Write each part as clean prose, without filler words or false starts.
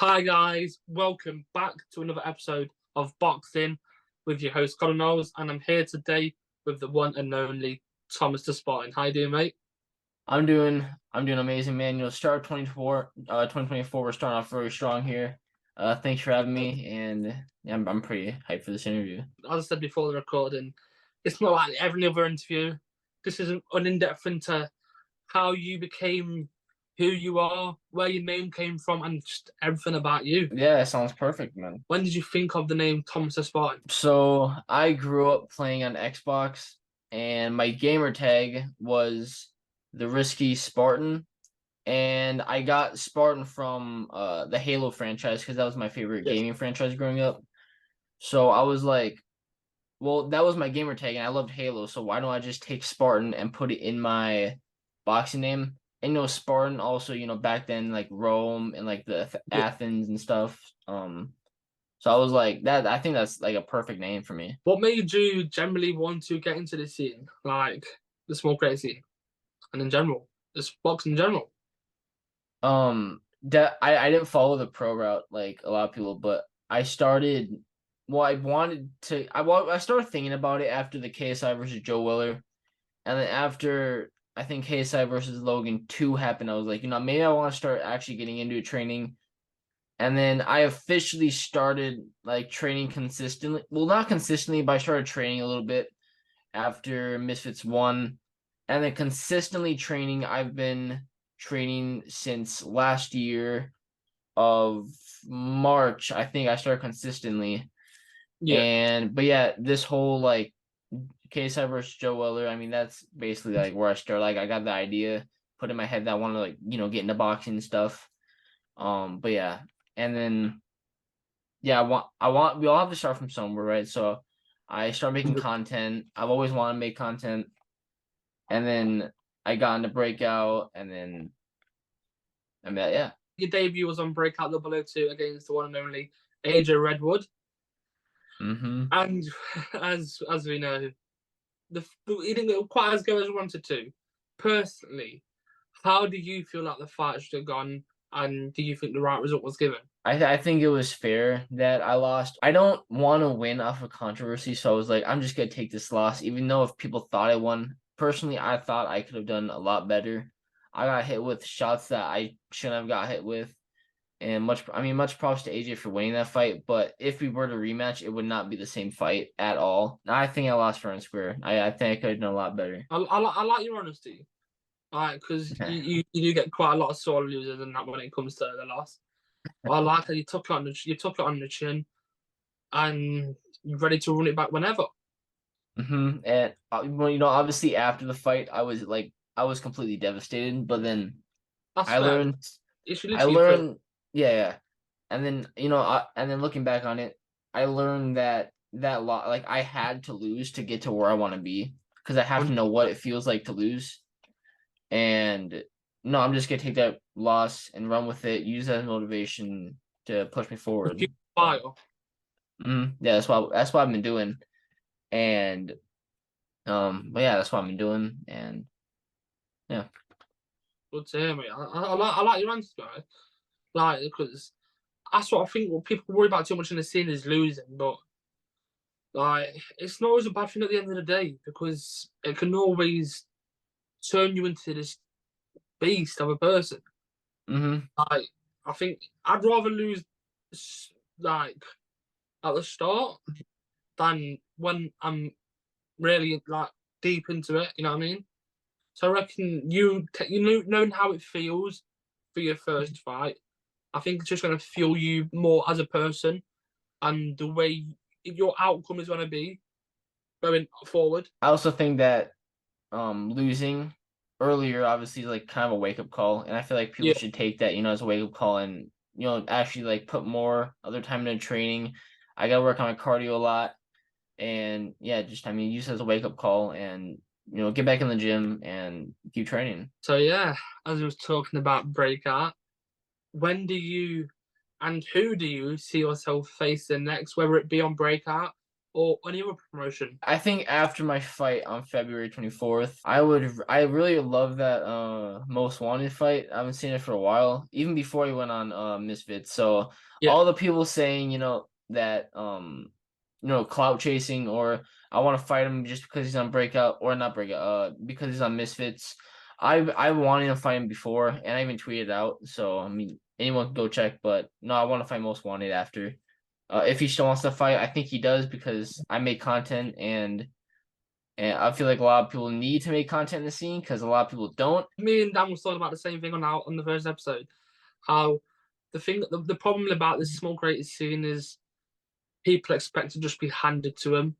Hi guys, welcome back to another episode of Boxing with your host Knowles, and I'm here today with the one and only Thomas The Spartan. How you doing, mate? I'm doing amazing, man. Start 2024. We're starting off very strong here. Thanks for having me, and yeah, I'm pretty hyped for this interview. As I said before the recording, it's not like every other interview. This is an in-depth into how you became who you are, where your name came from, and just everything about you. Yeah, that sounds perfect, man. When did you think of the name Thomas The Spartan? So I grew up playing on Xbox, and my gamer tag was the Risky Spartan, and I got Spartan from the Halo franchise because that was my favorite Yes. gaming franchise growing up. So I was like, well, that was my gamer tag, and I loved Halo, so why don't I just take Spartan and put it in my boxing name? And Spartan also, back then, like Rome and like the Yeah. Athens and stuff. So I was like, that. I think that's like a perfect name for me. What made you generally want to get into the scene, like the small crate scene, and in general, this boxing in general? That I didn't follow the pro route like a lot of people, but I started. Well, I wanted to. I started thinking about it after the KSI versus Joe Weller. And then after I think KSI versus Logan 2 happened, I was like, maybe I want to start actually getting into training. And then I officially started like training consistently. Well, not consistently, but I started training a little bit after Misfits 1. And then consistently training, I've been training since last year of March. I think I started consistently. Yeah. But yeah, this whole like KSI versus Joe Weller. I mean, that's basically like where I started. Like, I got the idea put in my head that I want to like get into boxing and stuff. But yeah, and then yeah, I want. We all have to start from somewhere, right? So I started making content. I've always wanted to make content, and then I got into Breakout, and then yeah. Your debut was on Breakout Double O Two against the one and only AJ Redwood, Mm-hmm. and as we know, he didn't go quite as good as he wanted to. Personally, how do you feel like the fight should have gone, and do you think the right result was given? I think it was fair that I lost. I don't want to win off of controversy, so I was like, I'm just gonna take this loss, even though if people thought I won. Personally, I thought I could have done a lot better. I got hit with shots that I shouldn't have got hit with, and much props to AJ for winning that fight. But if we were to rematch, it would not be the same fight at all. I think I lost fair and square. I think I could have done a lot better. I like your honesty, like because you do get quite a lot of sore losers and that when it comes to the loss. But I like how you took it on the chin, and you're ready to run it back whenever. And well, obviously after the fight, I was completely devastated. But then That's I fair. learned, It's I literally first. learned, yeah, yeah. And then and then looking back on it, I learned that lot like I had to lose to get to where I want to be because I have to know what it feels like to lose. And no, I'm just gonna take that loss and run with it, use that as motivation to push me forward. File. Yeah, that's what I've been doing. And but yeah, that's what I've been doing. And yeah. Good to hear, mate. I like your answer, guys. Like, because that's what I think what people worry about too much in the scene is losing, but like it's not always a bad thing at the end of the day because it can always turn you into this beast of a person. Mm-hmm. Like, I think I'd rather lose like at the start than when I'm really like deep into it. You know what I mean? So I reckon knowing how it feels for your first fight, I think it's just going to fuel you more as a person and the way your outcome is going to be going forward. I also think that losing earlier obviously is like kind of a wake up call, and I feel like people Yeah, should take that as a wake up call, and actually like put more other time into training. I gotta work on my cardio a lot, and yeah, just use it as a wake up call, and get back in the gym and keep training. so yeah, as I was talking about breakout, when do you and who do you see yourself facing next, whether it be on breakout or any other promotion? I think after my fight on February 24th, I really love that Most Wanted fight. I haven't seen it for a while, even before he went on Misfits. So Yeah, all the people saying, that clout chasing, or I want to fight him just because he's on Breakout, or not Breakout, because he's on Misfits. I wanted to fight him before, and I even tweeted out. So I mean, anyone can go check, but no, I want to fight Most Wanted after. If he still wants to fight, I think he does because I make content, and I feel like a lot of people need to make content in the scene because a lot of people don't. me and Dan was talking about the same thing on the first episode. How the problem about this small creators scene is people expect to just be handed to them.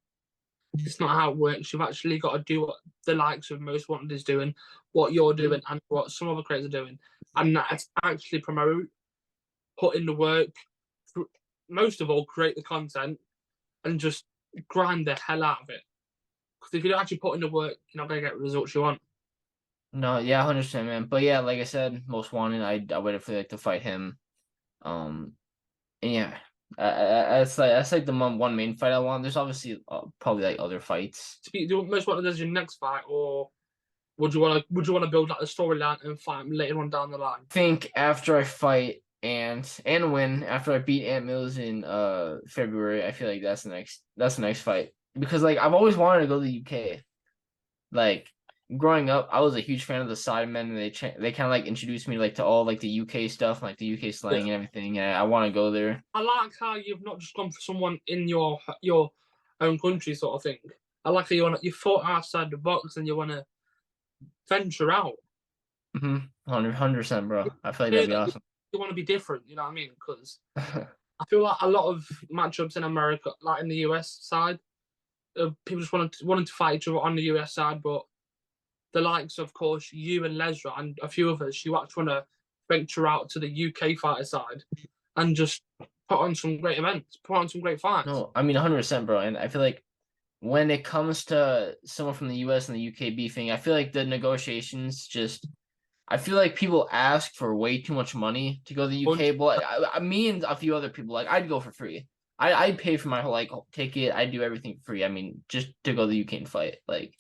It's not how it works. You've actually got to do what the likes of Most Wanted is doing, what you're doing, and what some other creators are doing, and that's actually promote, put in the work, most of all, create the content, and just grind the hell out of it. Because if you don't actually put in the work, you're not going to get the results you want. No, yeah, 100%, man. But yeah, like I said, Most Wanted, I waited for to fight him. And yeah, that's like the one main fight I want. There's obviously probably like other fights. Do you Most Wanted as your next fight, or would you want to build like a storyline and fight him later on down the line? I think after I fight and win, after I beat Ant Mills in February, I feel like that's the next fight because like I've always wanted to go to the UK. Like growing up, I was a huge fan of the Sidemen, and they kind of like introduced me like to all like the UK stuff, like the UK Yeah. slang and everything. And I want to go there. I like how you've not just gone for someone in your own country sort of thing. I like how you thought outside the box and you want to venture out. 100%, bro. I feel like Yeah, that'd be awesome. you want to be different. You know what I mean? Because I feel like a lot of matchups in America, like in the US side, people just wanted to fight each other on the US side, but the likes, of course, you and Lesra and a few others, you actually want to venture out to the UK fighter side and just put on some great events, put on some great fights. No, I mean 100%, bro. And I feel like when it comes to someone from the US and the UK beefing, I feel like the negotiations just I feel like people ask for way too much money to go to the UK, but me and a few other people, like I'd go for free. I'd pay for my whole like ticket. I'd do everything for free. I mean, just to go to the UK and fight. Like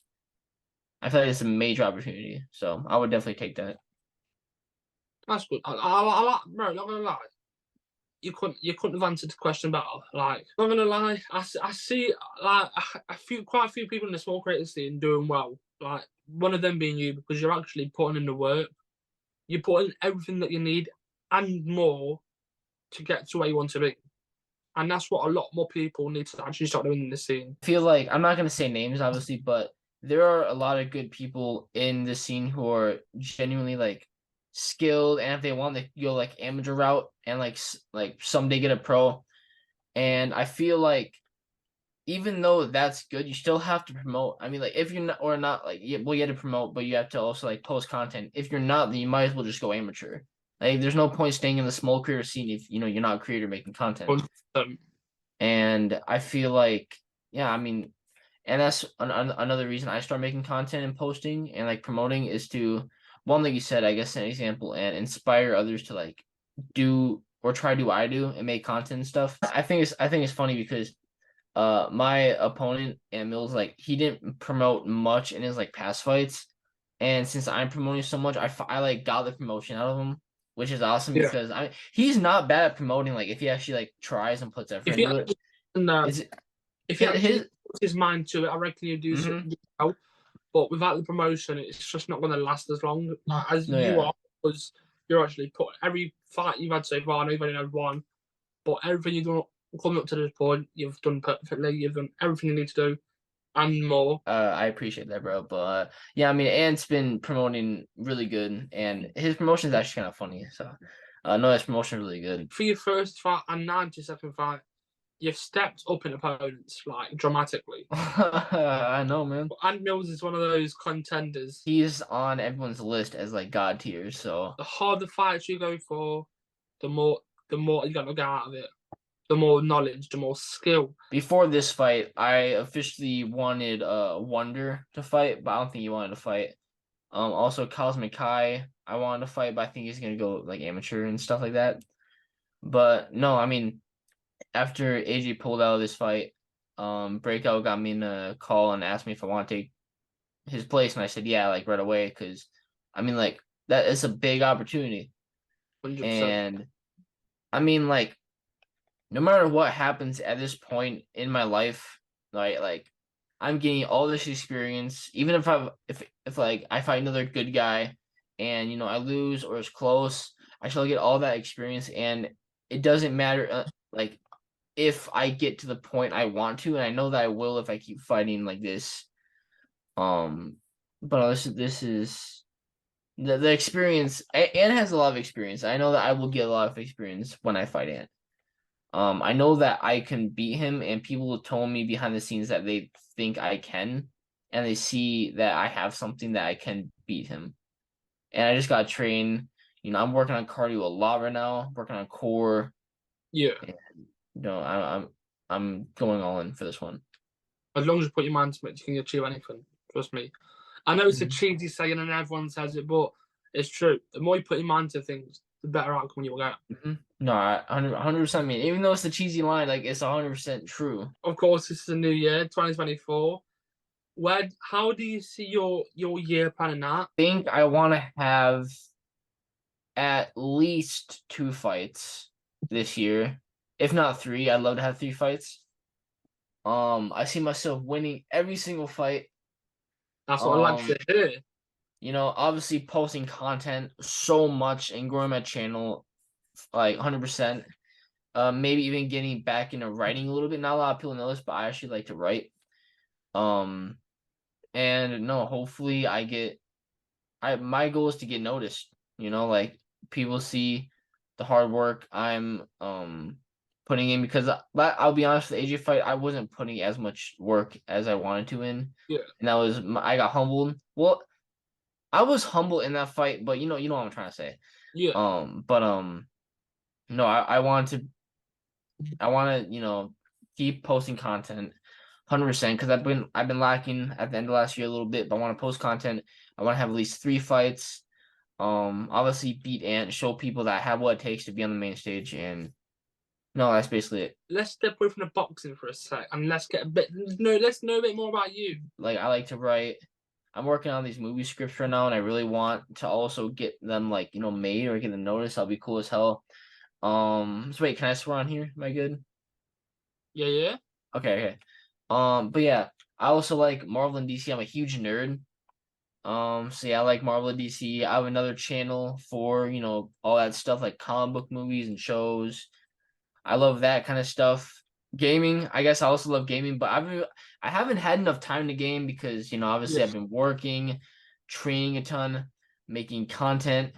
I feel like it's a major opportunity, so I would definitely take that. That's good. I like, bro, not gonna lie. You couldn't have answered the question better. Like, not gonna lie, I see like quite a few people in the small creators scene doing well. Like one of them being you because you're actually putting in the work. You're putting everything that you need and more to get to where you want to be. And that's what a lot more people need to actually start doing in the scene. I feel like I'm not gonna say names, obviously, but there are a lot of good people in the scene who are genuinely like skilled, and if they want to go like amateur route and like someday get a pro. And I feel like even though that's good, you still have to promote. I mean, like if you're not or not like well, you have to promote, but you have to also like post content. If you're not, then you might as well just go amateur. Like there's no point staying in the small creator scene if you're not a creator making content. Um, And I feel like yeah, I mean, and that's another reason I start making content and posting and like promoting is to one, like you said, I guess, set an example and inspire others to like do or try to do what I do and make content and stuff. I think it's funny because my opponent and Mills, like he didn't promote much in his like past fights, and since I'm promoting so much, I like got the promotion out of him, which is awesome yeah. because I mean he's not bad at promoting. Like if he actually like tries and puts effort If he into it, actually, no, is if he actually his puts his mind to it, I reckon he'd do so mm-hmm. well. But without the promotion, it's just not going to last as long as No, you yeah. are, because you're actually put every fight you've had so far. I know you've only had one, but everything you've done coming up to this point, you've done perfectly. You've done everything you need to do and more. I appreciate that, bro. But yeah, I mean, Ant's been promoting really good, and his promotion is actually kind of funny. So, no, his promotion is really good. For your first fight and 90-second fight, you've stepped up in opponents like dramatically. I know, man. Ant Mills is one of those contenders. He's on everyone's list as like god tier. So The harder fights you go for, the more you got to get out of it. The more knowledge, the more skill. before this fight, I officially wanted Wonder to fight, but I don't think he wanted to fight. Also Cosmic Kai, I wanted to fight, but I think he's gonna go like amateur and stuff like that. But no, I mean, after AJ pulled out of this fight, Breakout got me in a call and asked me if I want to take his place, and I said yeah, like right away, because I mean, like that is a big opportunity, 100%. and I mean, like no matter what happens at this point in my life, right, like I'm getting all this experience, even if like I fight another good guy, and I lose or it's close, I shall get all that experience, and it doesn't matter, like if I get to the point I want to, and I know that I will if I keep fighting like this. Um, but this is the experience. Ann has a lot of experience. I know that I will get a lot of experience when I fight Ann. I know that I can beat him, and people have told me behind the scenes that they think I can, and they see that I have something that I can beat him. And I just got to train. I'm working on cardio a lot right now, working on core. Yeah. And, I'm going all in for this one. As long as you put your mind to it, you can achieve anything. Trust me. I know it's a Mhm. cheesy saying and everyone says it, but it's true. The more you put your mind to things, the better outcome you will get. No, 100% mean. Even though it's a cheesy line, like it's 100% true. Of course, this is a new year, 2024. How do you see your year planning out? Think I want to have at least 2 fights this year, if not 3. I'd love to have 3 fights. I see myself winning every single fight. That's what I like Um, to hear. Obviously posting content so much and growing my channel like 100%. Maybe even getting back into writing a little bit. Not a lot of people know this, but I actually like to write. Um, and no, hopefully my goal is to get noticed. Like people see the hard work I'm putting in, because I'll be honest, the AJ fight I wasn't putting as much work as I wanted to in, Yeah, and I got humbled. Well, I was humble in that fight, but you know what I'm trying to say. yeah. But no, I want to keep posting content 100%, because I've been lacking at the end of last year a little bit, but I want to post content. I want to have at least 3 fights. Obviously beat Ant, show people that I have what it takes to be on the main stage, and no, that's basically it. Let's step away from the boxing for a sec and let's get a bit. No, let's know a bit more about you. Like I like to write. I'm working on these movie scripts right now, and I really want to also get them like made or get them noticed. That'll be cool as hell. So wait, can I swear on here? Am I good? Yeah, yeah, Okay, okay. But yeah, I also like Marvel and DC. I'm a huge nerd. So yeah, I like Marvel and DC. I have another channel for all that stuff like comic book movies and shows. I love that kind of stuff. Gaming, I guess I also love gaming, but I haven't had enough time to game because yeah. obviously I've been working, training a ton, making content,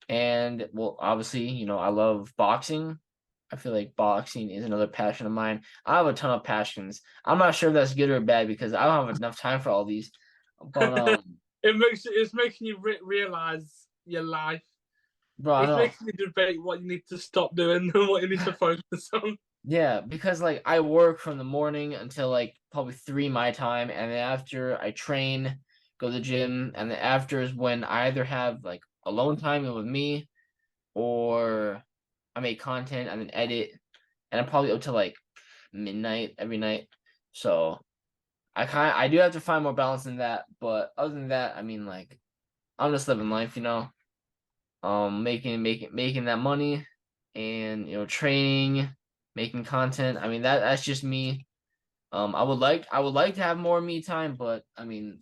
and well, obviously I love boxing. I feel like boxing is another passion of mine. I have a ton of passions. I'm not sure if that's good or bad because I don't have enough time for all these. But It's making you realize your life. bro, I It's know. making you debate what you need to stop doing and what you need to focus on. Yeah, because like I work from the morning until like probably 3 my time, and then after I train, go to the gym, and then after is when I either have like alone time with me, or I make content and then edit, and I'm probably up to like midnight every night. So I do have to find more balance in that, but other than that, I mean like I'm just living life. Making that money, and training, making content. I mean that's just me. I would like to have more me time, but I mean,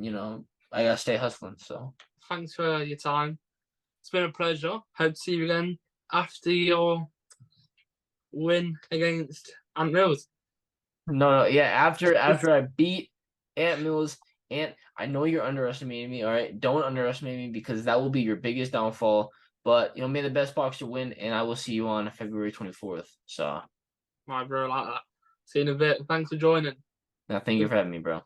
I gotta stay hustling. So Thanks for your time. It's been a pleasure. Hope to see you again after your win against Ant Mills. no, yeah. After I beat Ant Mills, I know you're underestimating me. All right, don't underestimate me, because that will be your biggest downfall. But may the best boxer win, and I will see you on February 24th. So, My bro, like that. See you in a bit. Thanks for joining. thank you for having me, bro.